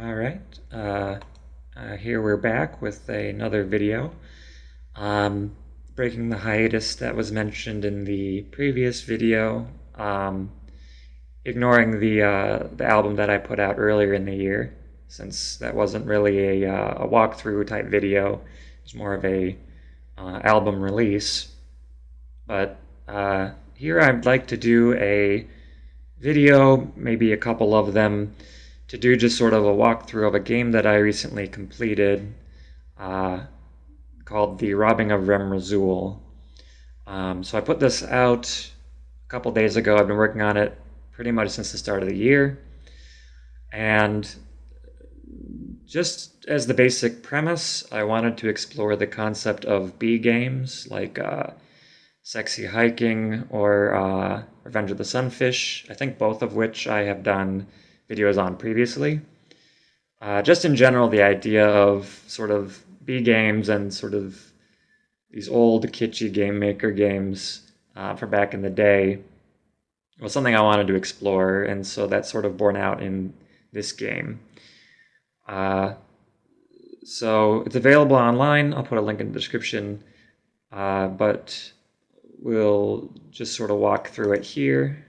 Alright, here we're back with another video. Breaking the hiatus that was mentioned in the previous video, ignoring the album that I put out earlier in the year, since that wasn't really a walkthrough type video. It was more of a album release. But here I'd like to do a video, maybe a couple of them, to do just sort of a walkthrough of a game that I recently completed called the Robbing of Rem Rasul. So I put this out a couple days ago. I've been working on it pretty much since the start of the year. And just as the basic premise, I wanted to explore the concept of B games like Sexy Hiking or Revenge of the Sunfish, I think both of which I have done videos on previously. Just in general, the idea of sort of B games and sort of these old kitschy game maker games from back in the day was something I wanted to explore, and so that's sort of borne out in this game. So it's available online. I'll put a link in the description, but we'll just sort of walk through it here.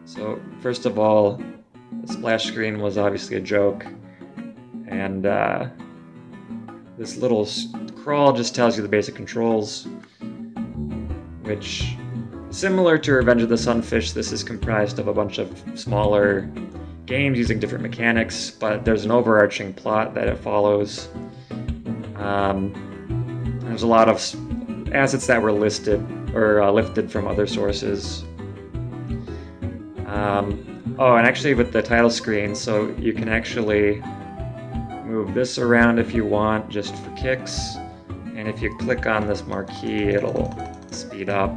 So first of all, the splash screen was obviously a joke, and this little crawl just tells you the basic controls, which, similar to Revenge of the Sunfish, this is comprised of a bunch of smaller games using different mechanics, but there's an overarching plot that it follows. There's a lot of assets that were listed or lifted from other sources. Oh, and actually with the title screen, so you can actually move this around if you want, just for kicks. And if you click on this marquee, it'll speed up.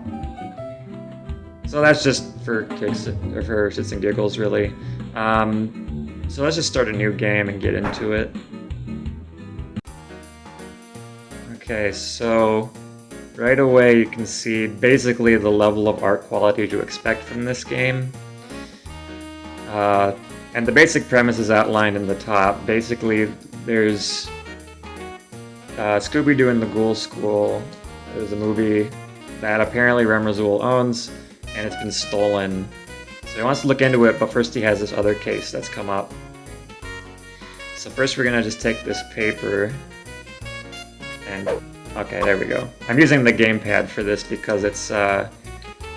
So that's just for kicks, or for shits and giggles, really. So let's just start a new game and get into it. Okay, so right away you can see basically the level of art quality to expect from this game. And the basic premise is outlined in the top. Basically, there's Scooby-Doo and the Ghoul School. There's a movie that apparently Rem Rasul owns, and it's been stolen. So he wants to look into it, but first he has this other case that's come up. So first we're gonna just take this paper and... okay, there we go. I'm using the gamepad for this because it's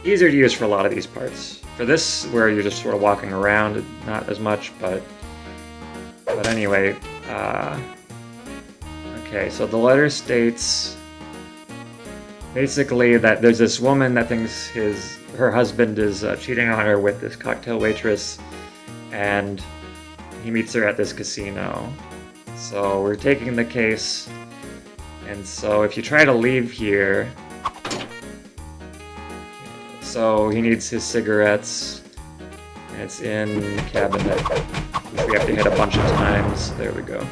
easier to use for a lot of these parts. For this, where you're just sort of walking around, not as much, but anyway. Okay, so the letter states basically that there's this woman that thinks her husband is cheating on her with this cocktail waitress, and he meets her at this casino. So we're taking the case, and so if you try to leave here, so he needs his cigarettes, and it's in the cabinet, which we have to hit a bunch of times. There we go.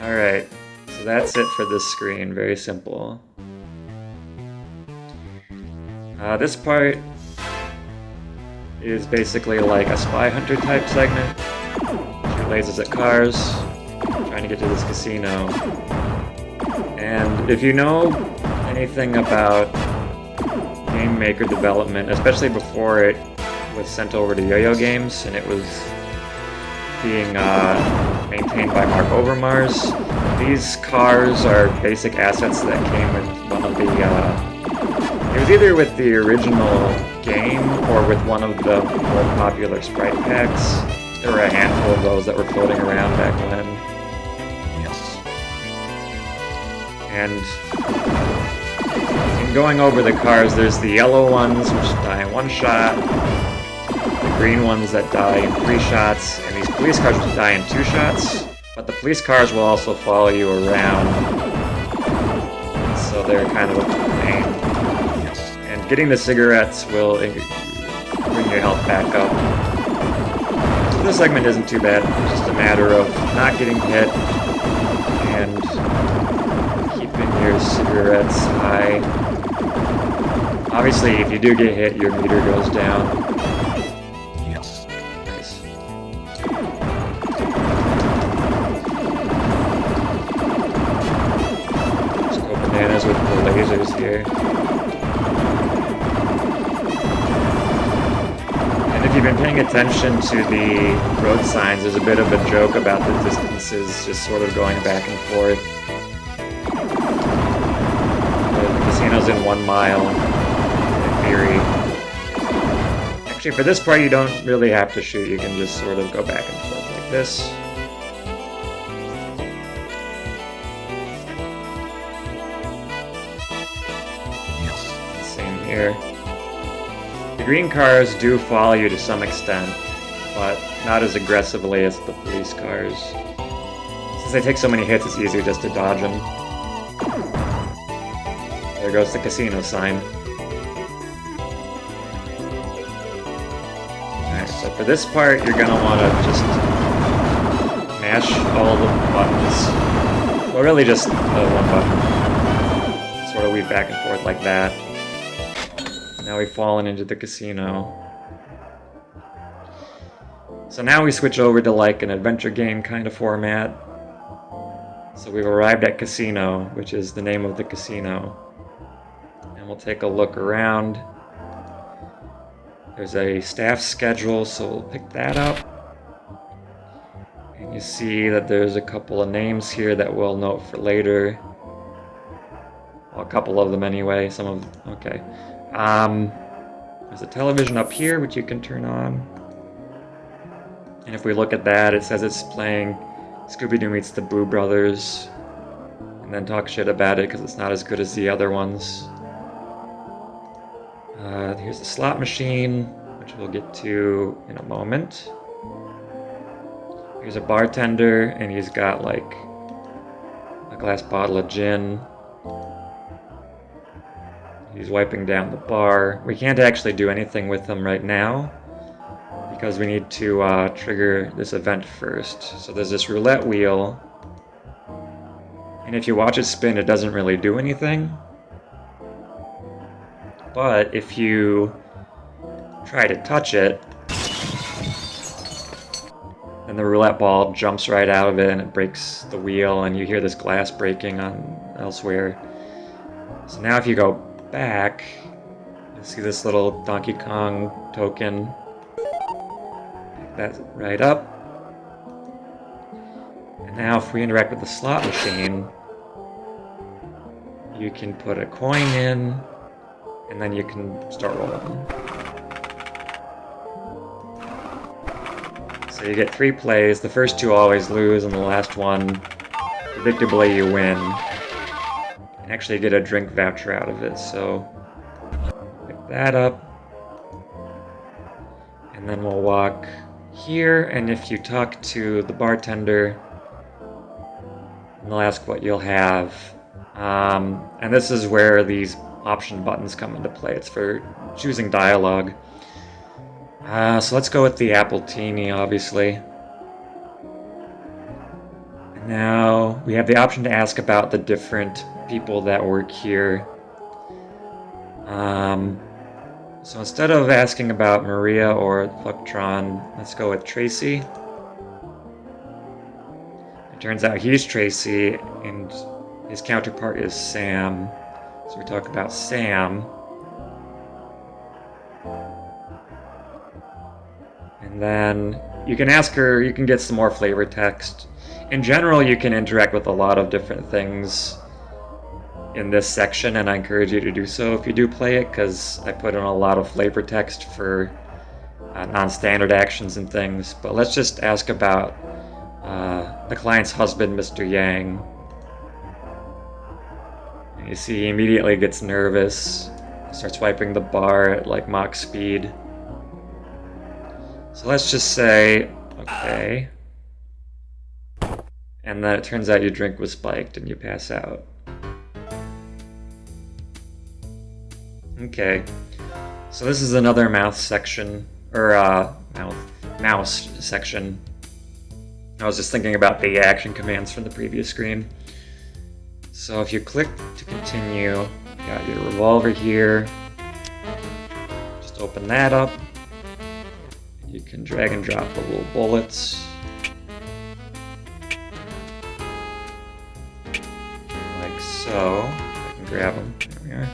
Alright, so that's it for this screen, very simple. This part is basically like a spy hunter type segment. She lasers at cars, trying to get to this casino. And if you know anything about game maker development, especially before it was sent over to Yo-Yo Games and it was being maintained by Mark Overmars, these cars are basic assets that came with one of the it was either with the original game or with one of the more popular sprite packs. There were a handful of those that were floating around back when. Yes. And in going over the cars, there's the yellow ones, which die in one shot, the green ones that die in 3 shots, and these police cars which die in 2 shots. But the police cars will also follow you around, so they're kind of a pain. And getting the cigarettes will bring your health back up. So this segment isn't too bad, it's just a matter of not getting hit and keeping your cigarettes high. Obviously, if you do get hit, your meter goes down. here. And if you've been paying attention to the road signs, there's a bit of a joke about the distances just sort of going back and forth. The casino's in 1 mile, in theory. Actually, for this part, you don't really have to shoot. You can just sort of go back and forth like this. Same here. The green cars do follow you to some extent, but not as aggressively as the police cars. Since they take so many hits, it's easier just to dodge them. There goes the casino sign. Alright, so for this part, you're gonna want to just mash all the buttons. Well, really just one button. Sort of weave back and forth like that. Now we've fallen into the casino. So now we switch over to like an adventure game kind of format. So we've arrived at Casino, which is the name of the casino. And we'll take a look around. There's a staff schedule, so we'll pick that up. And you see that there's a couple of names here that we'll note for later. Well, a couple of them anyway, some of them, okay. There's a television up here, which you can turn on. And if we look at that, it says it's playing Scooby-Doo meets the Boo Brothers. And then talk shit about it because it's not as good as the other ones. Here's the slot machine, which we'll get to in a moment. Here's a bartender, and he's got like a glass bottle of gin. He's wiping down the bar. We can't actually do anything with him right now because we need to trigger this event first. So there's this roulette wheel, and if you watch it spin, it doesn't really do anything. But if you try to touch it, then the roulette ball jumps right out of it and it breaks the wheel, and you hear this glass breaking on elsewhere. So now if you go back, you'll see this little Donkey Kong token. Pick that right up. And now if we interact with the slot machine, you can put a coin in, and then you can start rolling. So you get 3 plays. The first 2 always lose, and the last one, predictably, you win. And actually get a drink voucher out of it, so pick that up. And then we'll walk here, and if you talk to the bartender, they'll ask what you'll have. And this is where these option buttons come into play. It's for choosing dialogue. So let's go with the Appletini, obviously. And now we have the option to ask about the different people that work here. So instead of asking about Maria or Fucktron, let's go with Tracy. It turns out he's Tracy, and his counterpart is Sam. So we talk about Sam. And then you can ask her, you can get some more flavor text. In general, you can interact with a lot of different things in this section, and I encourage you to do so if you do play it, because I put in a lot of flavor text for non-standard actions and things. But let's just ask about the client's husband, Mr. Yang. And you see he immediately gets nervous, starts wiping the bar at like Mach speed. So let's just say, okay. And then it turns out your drink was spiked and you pass out. Okay, so this is another mouth section, or mouse section. I was just thinking about the action commands from the previous screen. So if you click to continue, you got your revolver here. Just open that up. You can drag and drop the little bullets. Like so. I can grab them. There we are.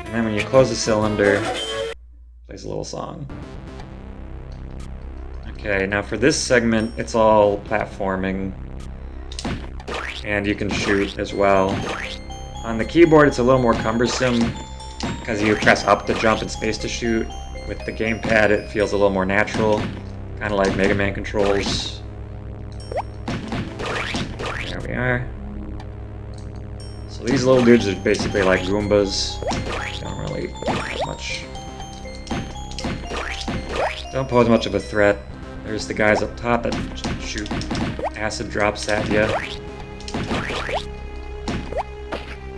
And then when you close the cylinder, it plays a little song. Okay, now for this segment, it's all platforming. And you can shoot as well. On the keyboard, it's a little more cumbersome because you press up to jump and space to shoot. With the gamepad, it feels a little more natural, kind of like Mega Man controls. There we are. So these little dudes are basically like Goombas. Don't pose much of a threat. There's the guys up top that shoot acid drops at you.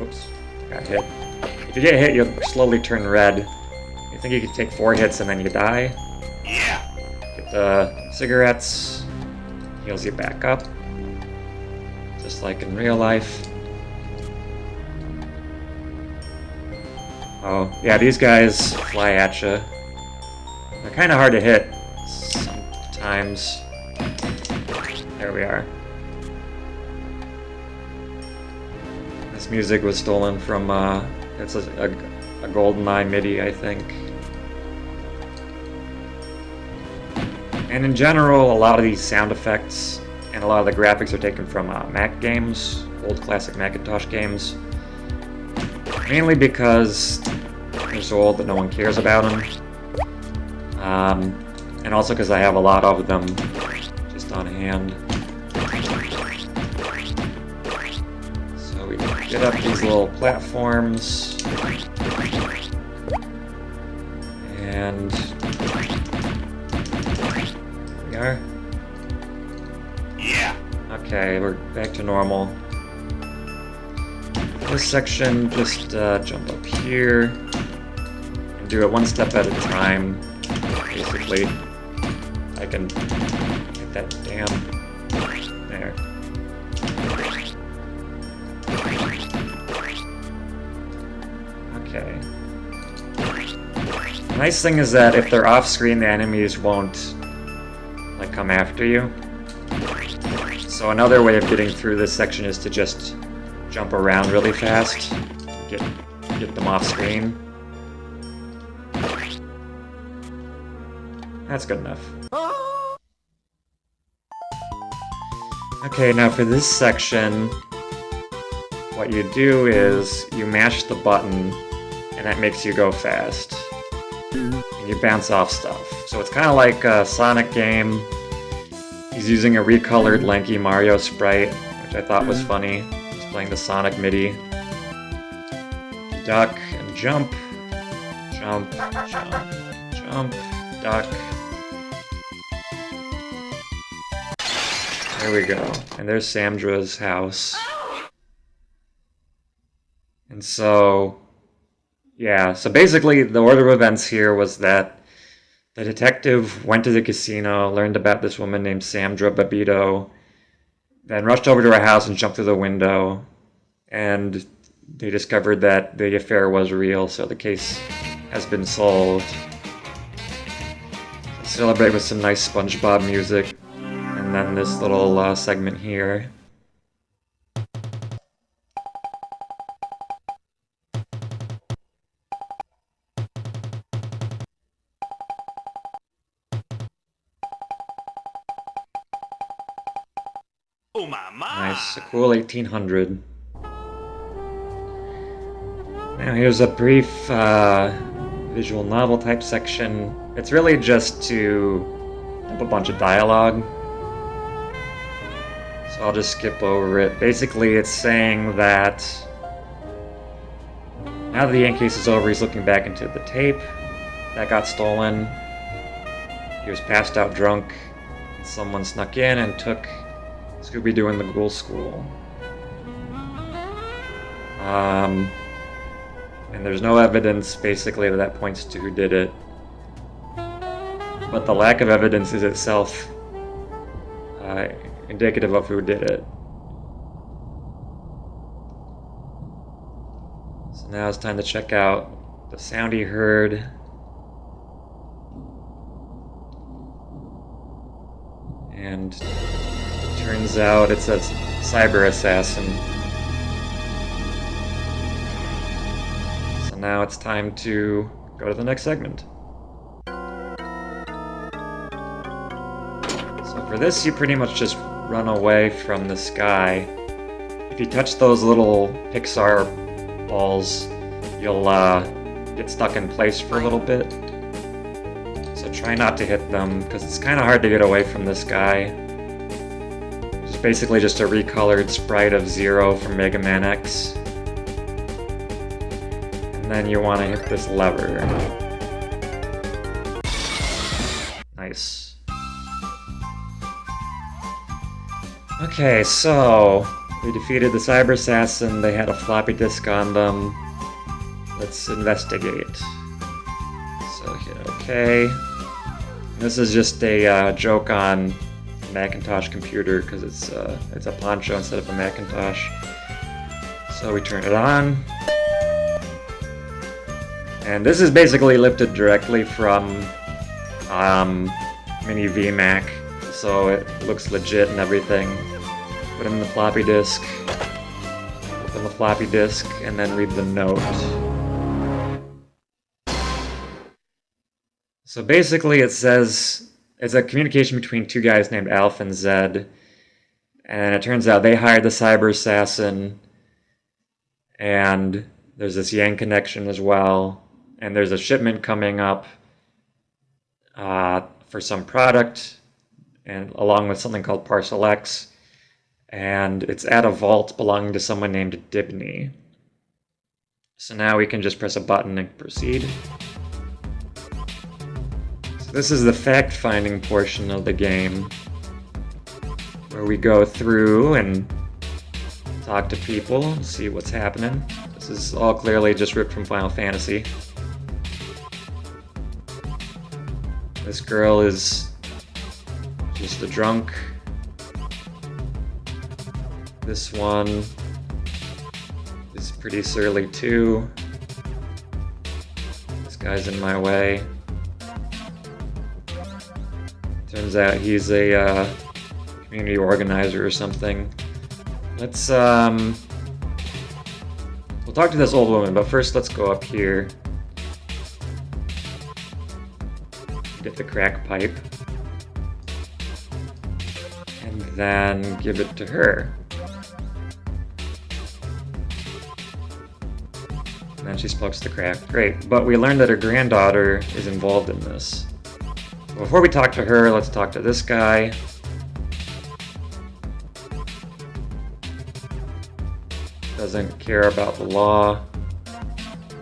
Oops, got hit. If you get hit, you'll slowly turn red. You think you can take 4 hits and then you die? Yeah. Get the cigarettes, heals you back up, just like in real life. Oh, yeah, these guys fly at you. They're kind of hard to hit sometimes. There we are. This music was stolen from, it's a GoldenEye MIDI, I think. And in general, a lot of these sound effects and a lot of the graphics are taken from Mac games, old classic Macintosh games. Mainly because they're so old that no one cares about them. And also because I have a lot of them just on hand. So we get up these little platforms. And here we are. Yeah. Okay, we're back to normal. This section, just jump up here and do it one step at a time. Basically, I can get that damn there. Okay. The nice thing is that if they're off screen, the enemies won't like come after you. So another way of getting through this section is to just jump around really fast, get them off screen. That's good enough. Okay, now for this section, what you do is you mash the button, and that makes you go fast. And you bounce off stuff. So it's kind of like a Sonic game. He's using a recolored lanky Mario sprite, which I thought was funny. He's playing the Sonic MIDI. Duck and jump. Jump, jump, jump, duck. There we go. And there's Sandra's house. And so, yeah, so basically the order of events here was that the detective went to the casino, learned about this woman named Sandra Babito, then rushed over to her house and jumped through the window, and they discovered that the affair was real, so the case has been solved. Celebrate with some nice SpongeBob music, and then this little segment here. Oh my my! Nice, a cool 1800. Now here's a brief visual novel type section. It's really just to have a bunch of dialogue. So I'll just skip over it. Basically, it's saying that now that the ink case is over, he's looking back into the tape that got stolen. He was passed out drunk. Someone snuck in and took Scooby-Doo in the Ghoul School. And there's no evidence, basically, that points to who did it. But the lack of evidence is itself indicative of who did it. So now it's time to check out the sound he heard. And turns out it's a cyber assassin. So now it's time to go to the next segment. So for this, you pretty much just run away from this guy. If you touch those little Pixar balls, you'll get stuck in place for a little bit. So try not to hit them, because it's kind of hard to get away from this guy. It's basically just a recolored sprite of Zero from Mega Man X. And then you want to hit this lever. Nice. Okay, so we defeated the Cyber Assassin. They had a floppy disk on them. Let's investigate. So hit OK. This is just a joke on Macintosh computer because it's a Poncho instead of a Macintosh. So we turn it on. And this is basically lifted directly from Mini VMAC, so it looks legit and everything. Put in the floppy disk, open the floppy disk, and then read the note. So basically it says, it's a communication between two guys named Alf and Zed, and it turns out they hired the Cyber Assassin, and there's this Yang connection as well, and there's a shipment coming up for some product, and along with something called Parcel X, and it's at a vault belonging to someone named Dibney. So now we can just press a button and proceed. So this is the fact-finding portion of the game, where we go through and talk to people, see what's happening. This is all clearly just ripped from Final Fantasy. This girl is just a drunk. This one is pretty surly too. This guy's in my way. Turns out he's a community organizer or something. Let's we'll talk to this old woman, but first let's go up here. Get the crack pipe. And then give it to her. And then she smokes the crack. Great. But we learned that her granddaughter is involved in this. So before we talk to her, let's talk to this guy. Doesn't care about the law.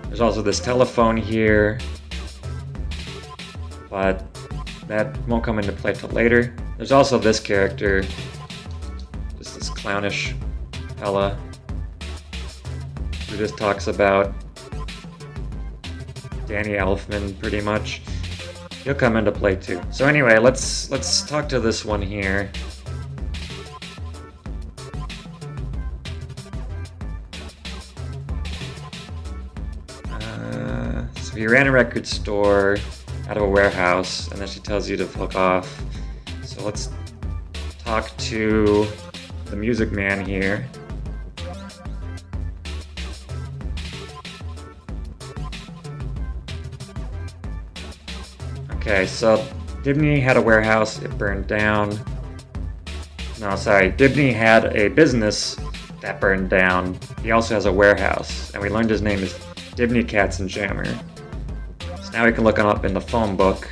There's also this telephone here, but that won't come into play till later. There's also this character, just this clownish fella, who just talks about Danny Elfman, pretty much. He'll come into play too. So anyway, let's talk to this one here. So he ran a record store out of a warehouse, and then she tells you to fuck off. So let's talk to the music man here. Okay, so Dibney had a warehouse, it burned down. No, sorry, Dibney had a business that burned down. He also has a warehouse, and we learned his name is Dibney Katzenjammer. So now we can look him up in the phone book.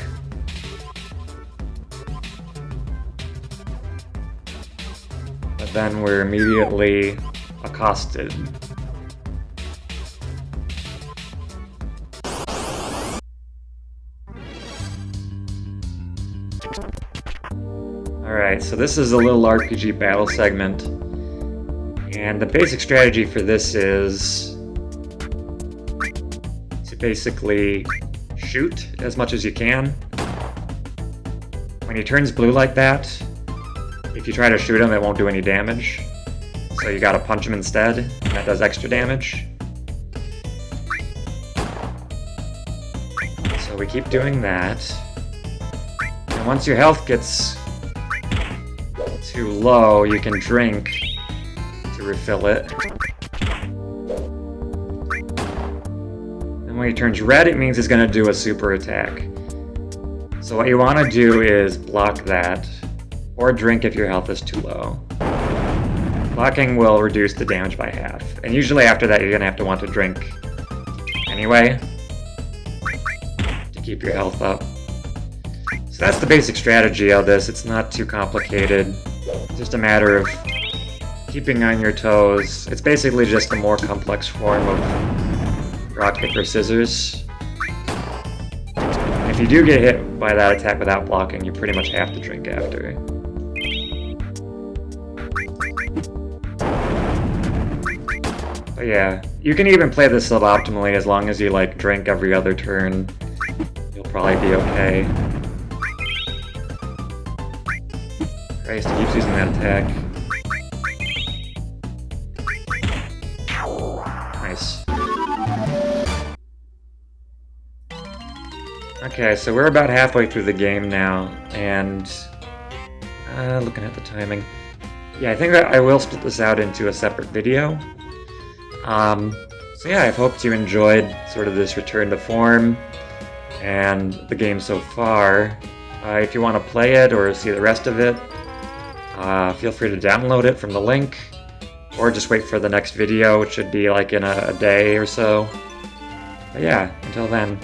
But then we're immediately accosted. Alright, so this is a little RPG battle segment. And the basic strategy for this is to basically shoot as much as you can. When he turns blue like that, if you try to shoot him, it won't do any damage. So you gotta punch him instead, and that does extra damage. So we keep doing that. And once your health gets too low, you can drink to refill it. And when he turns red, it means he's going to do a super attack. So what you want to do is block that, or drink if your health is too low. Blocking will reduce the damage by half, and usually after that you're going to have to want to drink anyway, to keep your health up. So that's the basic strategy of this. It's not too complicated. It's just a matter of keeping on your toes. It's basically just a more complex form of rock, paper, scissors. And if you do get hit by that attack without blocking, you pretty much have to drink after. But yeah, you can even play this suboptimally as long as you like drink every other turn. You'll probably be okay. Christ, he keeps using that attack. Nice. Okay, so we're about halfway through the game now, and looking at the timing. Yeah, I think that I will split this out into a separate video. So yeah, I hope you enjoyed sort of this return to form and the game so far. If you want to play it or see the rest of it, feel free to download it from the link, or just wait for the next video, which should be like in a day or so. But yeah, until then.